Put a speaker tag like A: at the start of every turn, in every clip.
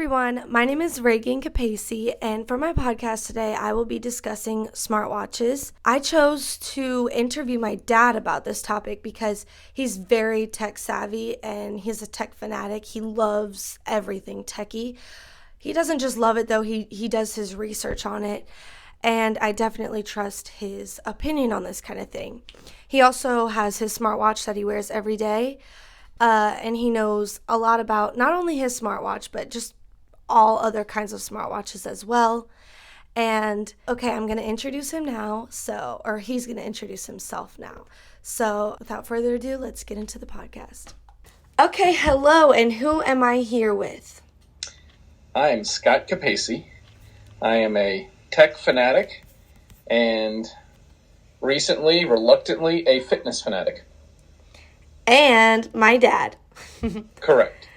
A: everyone, my name is Reagan Capacey, and for my podcast today, I will be discussing smartwatches. I chose to interview my dad about this topic because he's very tech savvy and he's a tech fanatic. He loves everything techie. He doesn't just love it though, he does his research on it, and I definitely trust his opinion on this kind of thing. He also has his smartwatch that he wears every day. And he knows a lot about not only his smartwatch, but just all other kinds of smartwatches as well. And okay, I'm going to introduce him now. Or he's going to introduce himself now. So without further ado, let's get into the podcast. Okay, hello, and who am I here with?
B: I am Scott Capacey. I am a tech fanatic and recently, reluctantly, a fitness fanatic.
A: And my dad.
B: Correct.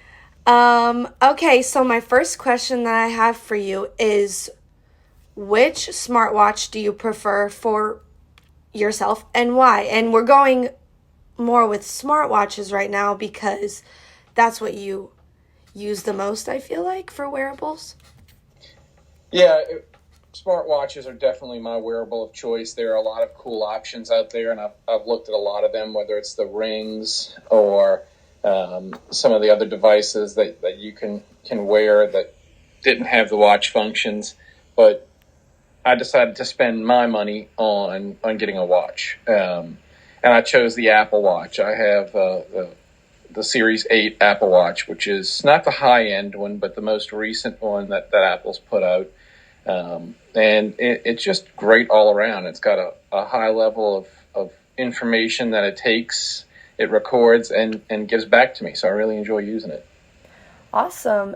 A: Okay, so my first question that I have for you is, which smartwatch do you prefer for yourself and why? And we're going more with smartwatches right now because that's what you use the most, I feel like, for wearables.
B: Yeah, smartwatches are definitely my wearable of choice. There are a lot of cool options out there, and I've looked at a lot of them, whether it's the rings or some of the other devices that you can wear that didn't have the watch functions. But I decided to spend my money on getting a watch, and I chose the Apple Watch. I have the Series 8 Apple Watch, which is not the high-end one, but the most recent one that Apple's put out. And it's just great all around. It's got a high level of information that it takes, it records, and gives back to me. So I really enjoy using it.
A: Awesome.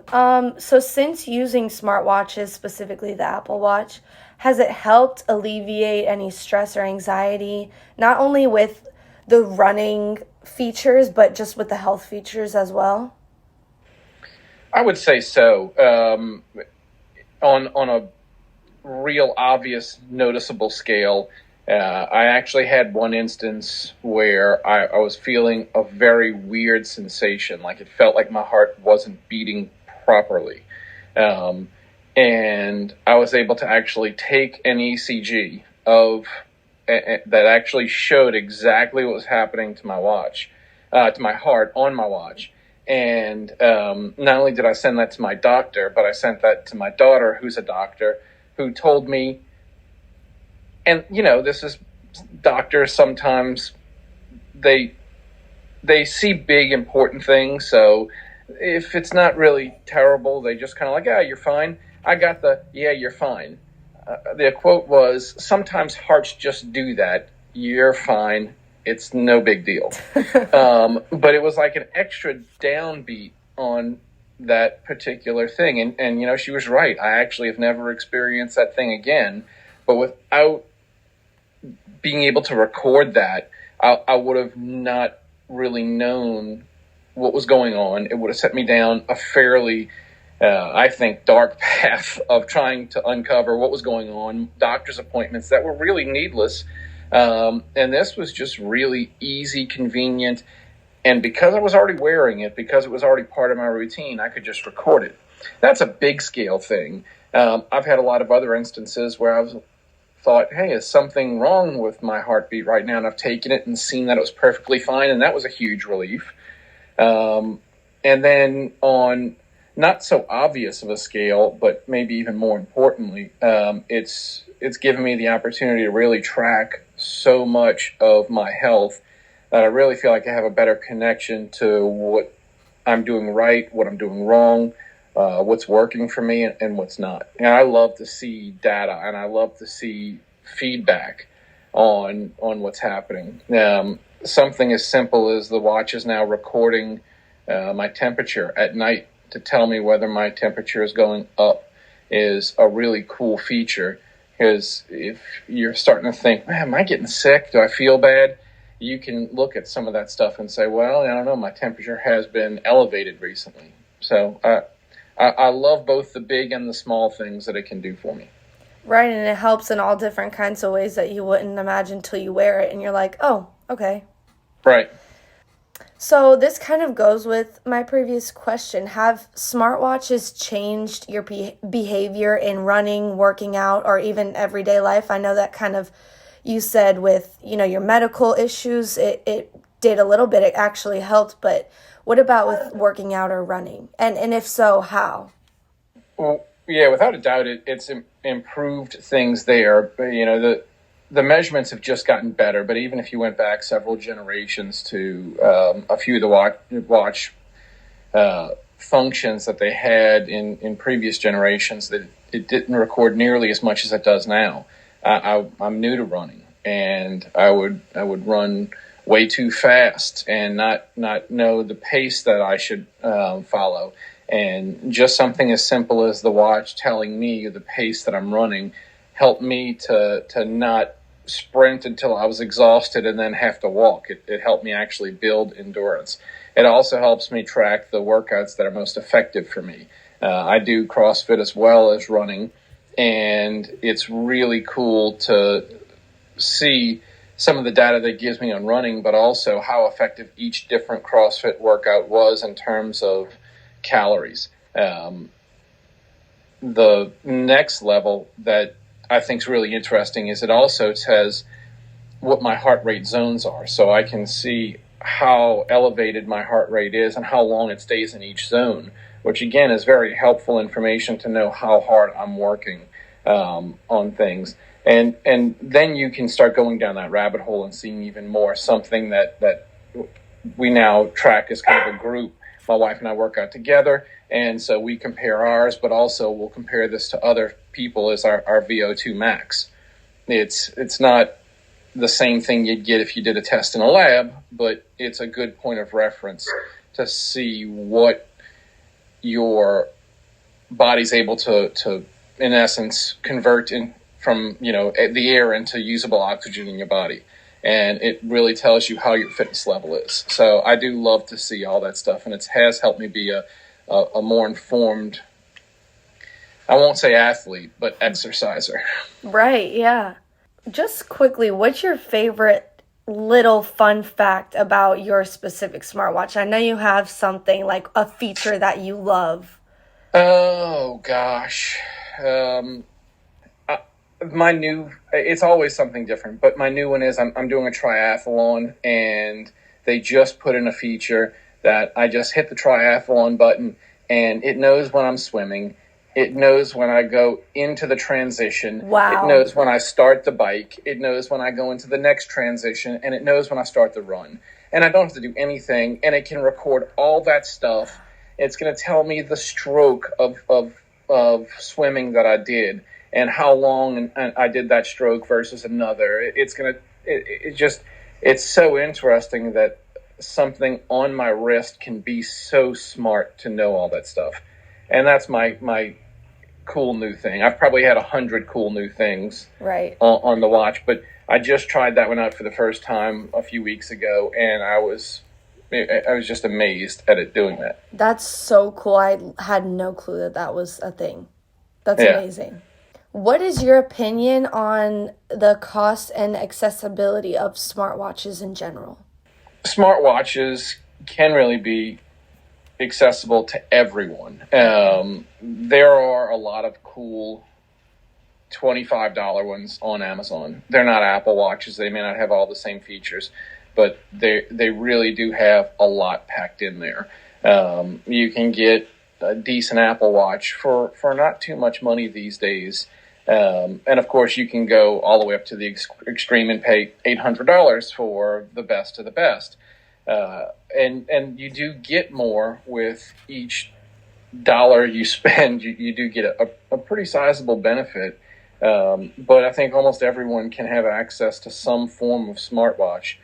A: So since using smartwatches, specifically the Apple Watch, has it helped alleviate any stress or anxiety, not only with the running features, but just with the health features as well?
B: I would say so. On a real obvious noticeable scale, I actually had one instance where I was feeling a very weird sensation, like it felt like my heart wasn't beating properly. And I was able to actually take an ECG that actually showed exactly what was happening to my watch, to my heart on my watch. And not only did I send that to my doctor, but I sent that to my daughter, who's a doctor, who told me, and this is doctors sometimes they see big important things. So if it's not really terrible, they just kind of like, yeah, you're fine. I got yeah, you're fine. The quote was, sometimes hearts just do that. You're fine. It's no big deal. But it was like an extra downbeat on that particular thing. And she was right. I actually have never experienced that thing again. But without being able to record that, I would have not really known what was going on. It would have set me down a fairly, I think, dark path of trying to uncover what was going on, doctor's appointments that were really needless. And this was just really easy, convenient. And because I was already wearing it, because it was already part of my routine, I could just record it. That's a big scale thing. I've had a lot of other instances where I've thought, hey, is something wrong with my heartbeat right now? And I've taken it and seen that it was perfectly fine. And that was a huge relief. And then on not so obvious of a scale, but maybe even more importantly, it's given me the opportunity to really track so much of my health that I really feel like I have a better connection to what I'm doing right, what I'm doing wrong, what's working for me and what's not. And I love to see data, and I love to see feedback on what's happening. Something as simple as the watch is now recording my temperature at night to tell me whether my temperature is going up is a really cool feature. Because if you're starting to think, man, am I getting sick? Do I feel bad? You can look at some of that stuff and say, well, I don't know, my temperature has been elevated recently. So I love both the big and the small things that it can do for me.
A: Right, and it helps in all different kinds of ways that you wouldn't imagine till you wear it, and you're like, oh, okay.
B: Right.
A: So this kind of goes with my previous question. Have smartwatches changed your behavior in running, working out, or even everyday life? I know that kind of you said with, your medical issues, it did a little bit. It actually helped, but what about with working out or running? And if so, how?
B: Well, yeah, without a doubt, it's improved things there. But, the measurements have just gotten better. But even if you went back several generations to a few of the watch functions that they had in previous generations, that it didn't record nearly as much as it does now. I'm new to running, and I would run way too fast and not know the pace that I should follow. And just something as simple as the watch telling me the pace that I'm running helped me to not sprint until I was exhausted and then have to walk. It helped me actually build endurance. It also helps me track the workouts that are most effective for me. I do CrossFit as well as running, and it's really cool to see some of the data that it gives me on running, but also how effective each different CrossFit workout was in terms of calories. The next level that I think is really interesting is it also says what my heart rate zones are, so I can see how elevated my heart rate is and how long it stays in each zone, which again is very helpful information to know how hard I'm working on things. And then you can start going down that rabbit hole and seeing even more. Something that we now track as kind of a group. My wife and I work out together, and so we compare ours, but also we'll compare this to other people as our VO2 max. It's not the same thing you'd get if you did a test in a lab, but it's a good point of reference to see what your body's able to in essence, convert from the air into usable oxygen in your body. And it really tells you how your fitness level is. So I do love to see all that stuff, and it has helped me be a more informed, I won't say athlete, but exerciser.
A: Right, yeah. Just quickly, what's your favorite little fun fact about your specific smartwatch? I know you have something like a feature that you love.
B: Oh, gosh. It's always something different, but my new one is I'm doing a triathlon, and they just put in a feature that I just hit the triathlon button, and it knows when I'm swimming. It knows when I go into the transition.
A: Wow.
B: It knows when I start the bike. It knows when I go into the next transition, and it knows when I start the run. And I don't have to do anything, and it can record all that stuff. It's going to tell me the stroke of swimming that I did, and how long I did that stroke versus another. It's so interesting that something on my wrist can be so smart to know all that stuff. And that's my cool new thing. I've probably had 100 cool new things
A: right
B: on the watch, but I just tried that one out for the first time a few weeks ago, and I was just amazed at it doing that.
A: That's so cool. I had no clue that was a thing. That's amazing. What is your opinion on the cost and accessibility of smartwatches in general?
B: Smartwatches can really be accessible to everyone. There are a lot of cool $25 ones on Amazon. They're not Apple Watches. They may not have all the same features, but they really do have a lot packed in there. You can get a decent Apple Watch for not too much money these days. And of course, you can go all the way up to the extreme and pay $800 for the best of the best. And you do get more with each dollar you spend. You do get a pretty sizable benefit. But I think almost everyone can have access to some form of smartwatch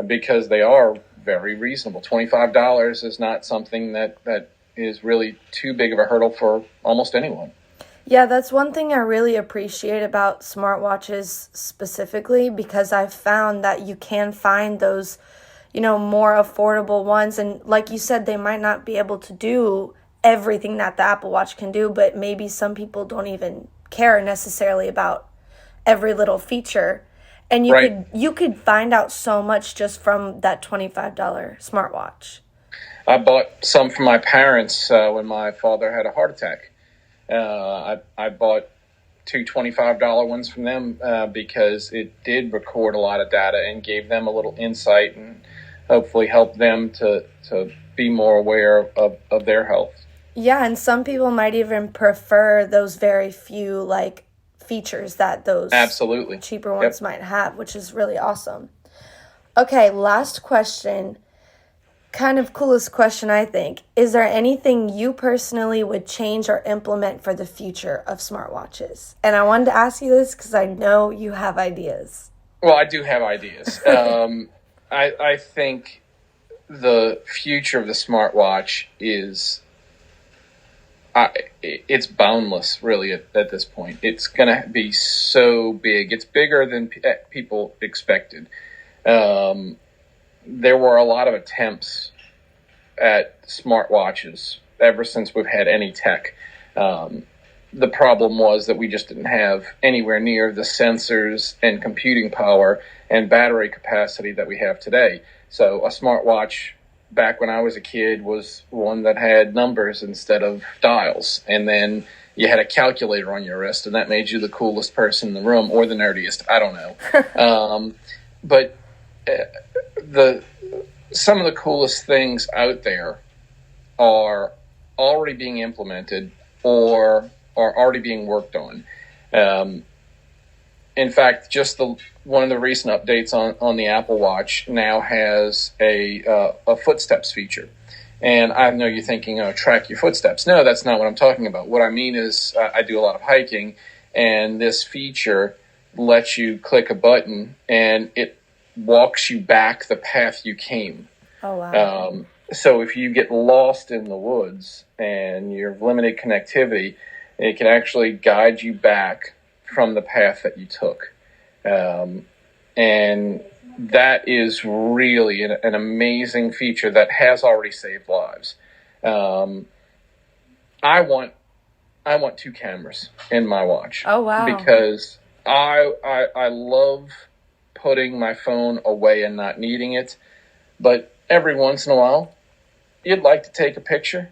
B: because they are very reasonable. $25 is not something that is really too big of a hurdle for almost anyone.
A: Yeah, that's one thing I really appreciate about smartwatches specifically, because I've found that you can find those, more affordable ones. And like you said, they might not be able to do everything that the Apple Watch can do, but maybe some people don't even care necessarily about every little feature. And
B: Right.
A: you could find out so much just from that $25 smartwatch.
B: I bought some for my parents when my father had a heart attack. I bought two $25 ones from them because it did record a lot of data and gave them a little insight and hopefully help them to be more aware of their health.
A: Yeah, and some people might even prefer those very few like features that those
B: Absolutely
A: cheaper ones might have, which is really awesome. Okay, last question. Kind of coolest question, I think. Is there anything you personally would change or implement for the future of smartwatches? And I wanted to ask you this because I know you have ideas.
B: Well, I do have ideas. I think the future of the smartwatch is it's boundless, really, at this point. It's going to be so big. It's bigger than people expected. There were a lot of attempts at smartwatches ever since we've had any tech. The problem was that we just didn't have anywhere near the sensors and computing power and battery capacity that we have today. So a smartwatch back when I was a kid was one that had numbers instead of dials. And then you had a calculator on your wrist, and that made you the coolest person in the room or the nerdiest. I don't know. But some of the coolest things out there are already being implemented or are already being worked on. In fact, just one of the recent updates on the Apple Watch now has a footsteps feature. And I know you're thinking, track your footsteps. No, that's not what I'm talking about. What I mean is I do a lot of hiking, and this feature lets you click a button, and it walks you back the path you came.
A: Oh, wow.
B: So if you get lost in the woods and you have limited connectivity, it can actually guide you back from the path that you took. And that is really an amazing feature that has already saved lives. I want 2 cameras in my watch.
A: Oh, wow.
B: Because I love putting my phone away and not needing it, but every once in a while, you'd like to take a picture.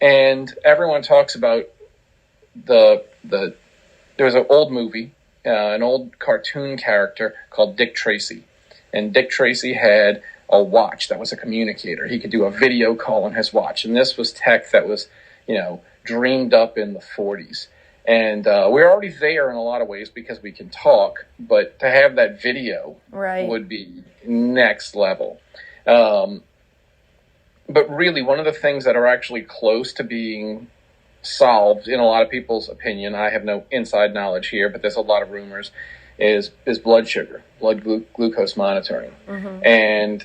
B: And everyone talks about there was an old movie, an old cartoon character called Dick Tracy. And Dick Tracy had a watch that was a communicator. He could do a video call on his watch. And this was tech that was, dreamed up in the 40s. And we're already there in a lot of ways because we can talk, but to have that video would be next level. But really, one of the things that are actually close to being solved, in a lot of people's opinion, I have no inside knowledge here, but there's a lot of rumors, is blood sugar, glucose monitoring. Mm-hmm. And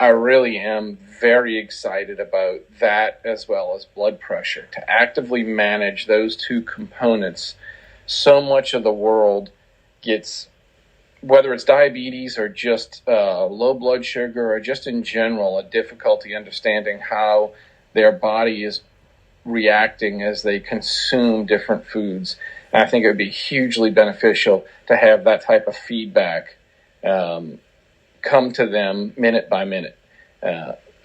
B: I really am very excited about that, as well as blood pressure, to actively manage those two components. So much of the world gets, whether it's diabetes or just low blood sugar or just in general, a difficulty understanding how their body is reacting as they consume different foods. And I think it would be hugely beneficial to have that type of feedback come to them minute by minute.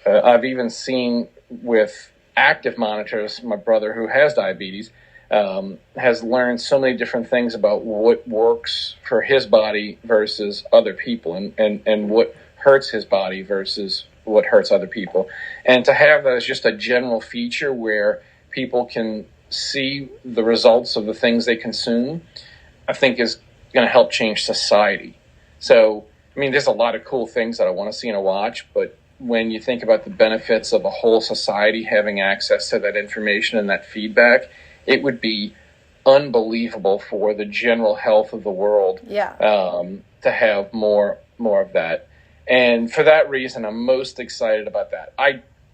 B: I've even seen with active monitors, my brother who has diabetes has learned so many different things about what works for his body versus other people, and what hurts his body versus what hurts other people. And to have that as just a general feature where people can see the results of the things they consume, I think is going to help change society. So, there's a lot of cool things that I want to see in a watch, but when you think about the benefits of a whole society having access to that information and that feedback, it would be unbelievable for the general health of the world to have more of that. And for that reason, I'm most excited about that.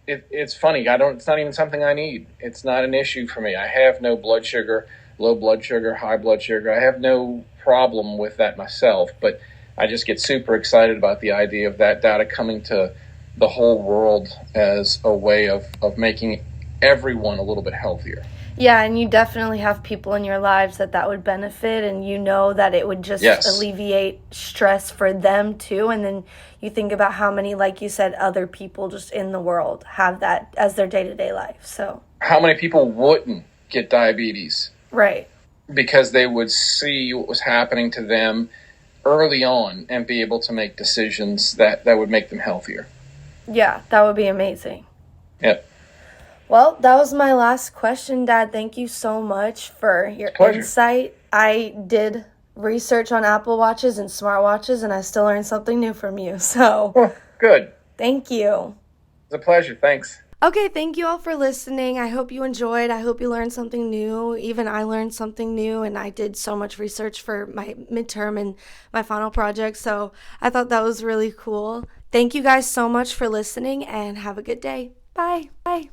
B: It's funny. It's not even something I need. It's not an issue for me. I have no blood sugar, low blood sugar, high blood sugar. I have no problem with that myself, but I just get super excited about the idea of that data coming to the whole world as a way of making everyone a little bit healthier.
A: Yeah, and you definitely have people in your lives that would benefit, and you know that it would just alleviate stress for them too. And then you think about how many, like you said, other people just in the world have that as their day-to-day life. So
B: how many people wouldn't get diabetes?
A: Right.
B: Because they would see what was happening to them early on and be able to make decisions that would make them healthier.
A: Yeah, that would be amazing.
B: Yep.
A: Well, that was my last question, Dad. Thank you so much for your insight. I did research on Apple Watches and smartwatches, and I still learned something new from you. So,
B: good.
A: Thank you.
B: It's a pleasure. Thanks.
A: Okay, thank you all for listening. I hope you enjoyed. I hope you learned something new. Even I learned something new, and I did so much research for my midterm and my final project. So I thought that was really cool. Thank you guys so much for listening, and have a good day. Bye. Bye.